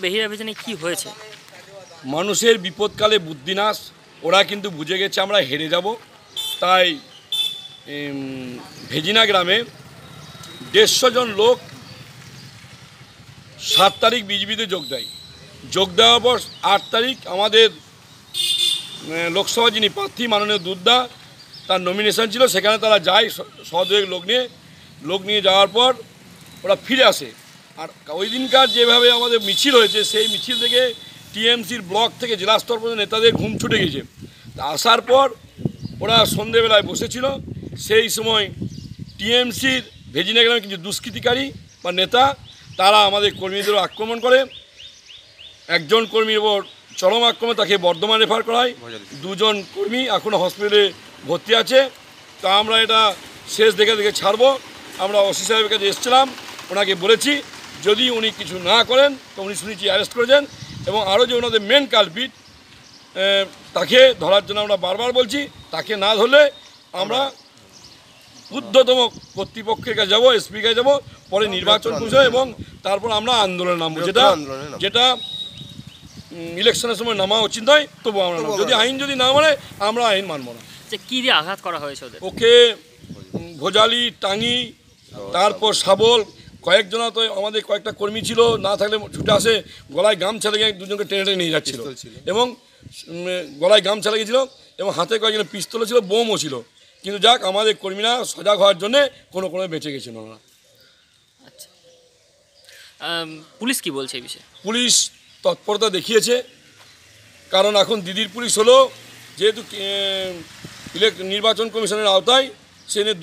বেহিরা ভেজনে কি হয়েছে? মানুষের বিপদকালে বুদ্ধিনাশ, ওরা কিন্তু বুঝে গেছে আমরা হেরে যাব। তাই ভেজিনা গ্রামে 150 জন লোক 7 তারিখ বিজেপিতে যোগ দেওয়ার পর 8 তারিখ আমাদের লোকসভা যিনি প্রার্থী মাননীয় দুদ্দা, তার নমিনেশন ছিল, সেখানে তারা যায় সহযোগী লোক নিয়ে যাওয়ার পর ওরা ফিরে আসে। আর ওই দিনকার যেভাবে আমাদের মিছিল হয়েছে, সেই মিছিল থেকে টিএমসির ব্লক থেকে জেলা স্তর পর্যন্ত নেতাদের ঘুম ছুটে গেছে। আসার পর ওরা সন্ধেবেলায় বসেছিল, সেই সময় টিএমসির ভেজিনা গ্রামে কিছু দুষ্কৃতিকারী বা নেতা তারা আমাদের কর্মীদেরও আক্রমণ করে। একজন কর্মীর ওপর চরম আক্রমণ, তাকে বর্ধমান রেফার করা হয়। 2 জন কর্মী এখনও হসপিটালে ভর্তি আছে। তা আমরা এটা শেষ দেখে ছাড়বো। আমরা ওসি সাহেবের কাছে এসেছিলাম, ওনাকে বলেছি যদি উনি কিছু না করেন তো উনি শুনেছি অ্যারেস্ট করেছেন, এবং আরও যে ওনাদের মেন কালপিট তাকে ধরার জন্য আমরা বারবার বলছি। তাকে না ধরলে আমরা ঊর্ধ্বতম কর্তৃপক্ষের কাছে যাবো, এসপির কাছে যাবো, পরে নির্বাচন কমিশন, এবং তারপর আমরা আন্দোলনে নামবো, যেটা ইলেকশনের সময় নামা উচিত নয়। তবু আমরা যদি আইন যদি না মানে আমরা আইন মানব না। যে কী দিয়ে আঘাত করা হয়েছে ওকে ভোজালি, টাঙ্গি, তারপর শাবল, কয়েকজনা তো আমাদের কয়েকটা কর্মী ছিল, না থাকলে ছুটে আসে, গলায় গামছা লেগে 2 জনকে টেনে নিয়ে যাচ্ছিল, এবং গলায় গামছা লেগেছিল, এবং হাতে কয়েকজন পিস্তল ছিল, বোমও ছিল। কিন্তু যাক, আমাদের কর্মীরা সজাগ হওয়ার জন্যে কোনো বেঁচে গেছিল না। আচ্ছা, পুলিশ কি বলছে এই বিষয়ে? পুলিশ তৎপরতা দেখিয়েছে, কারণ এখন দিদির পুলিশ হলো, যেহেতু নির্বাচন কমিশনের আওতায়, সেখানে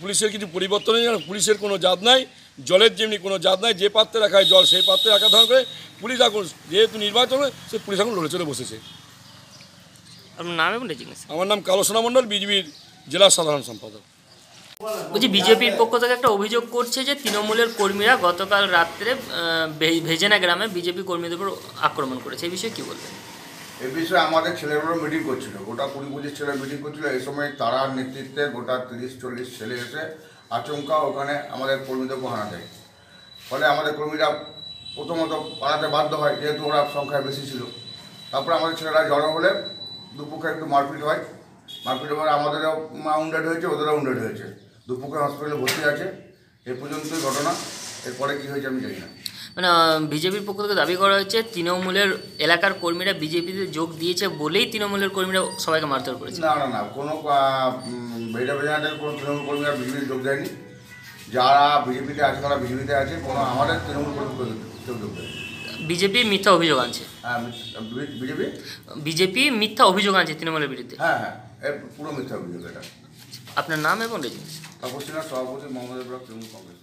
পুলিশের কিছু পরিবর্তন নেই। পুলিশের কোনো জাত নাই, জলের যেমনি কোনো জাত নাই, যে পাত্রে রাখা হয় জল সেই পাত্রে রাখা ধরন করে পুলিশ এখন যেহেতু নির্বাচন হয়, সে পুলিশ এখন লড়ে চলে বসেছে। আপনার নাম এবং রেজিগনেশন? আমার নাম কালো সোনা মণ্ডল, বিজেপির জেলা সাধারণ সম্পাদক। বলছি, বিজেপির পক্ষ থেকে একটা অভিযোগ করছে যে তৃণমূলের কর্মীরা গতকাল রাত্রে ভেজেনা গ্রামে বিজেপি কর্মীদের উপর আক্রমণ করেছে, এই বিষয়ে কী বলবেন? এই বিষয়ে আমাদের ছেলেগুলো মিটিং করছিল, গোটা 20-25 ছেলে মিটিং করছিল। এই সময় তারার নেতৃত্বে গোটা 30-40 ছেলে এসে আচমকা ওখানে আমাদের কর্মীদেরকে হানা দেয়। ফলে আমাদের কর্মীরা প্রথমত পালাতে বাধ্য হয়, যেহেতু ওরা সংখ্যায় বেশি ছিল। তারপরে আমাদের ছেলেরা জড়ো হলে দুপক্ষে একটু মারপিট হয়। মারপিটের পরে আমাদেরও উন্ডেড হয়েছে, ওদেরও উন্ডেড হয়েছে। দুপক্ষে হসপিটালে ভর্তি আছে। এ পর্যন্তই ঘটনা। এরপরে কী হয়েছে আমি জানি না। মানে বিজেপির পক্ষ থেকে দাবি করা হচ্ছে তৃণমূলের এলাকার কর্মীরা বিজেপিতে যোগ দিয়েছে বলেই তৃণমূলের কর্মীরা সবাইকে মারধর করেছে। না, কোনো ভেজানাদের কোনো তৃণমূল কর্মীরা বিজেপিতে যোগ দেয়নি। যারা বিজেপিতে আছে তারা বিজেপিতে আছে, কোনো আমাদের তৃণমূল কর্মী কেউ যোগ দেয়নি। বিজেপি মিথ্যা অভিযোগ আনছে। হ্যাঁ, বিজেপি মিথ্যা অভিযোগ আনছে তৃণমূলের বিরুদ্ধে। হ্যাঁ, পুরো মিথ্যা অভিযোগ এটা। আপনার নাম এবং রেজিগনেশন? তপস্বিনা সভাপতি, মমতা ব্লক, তৃণমূল কংগ্রেস।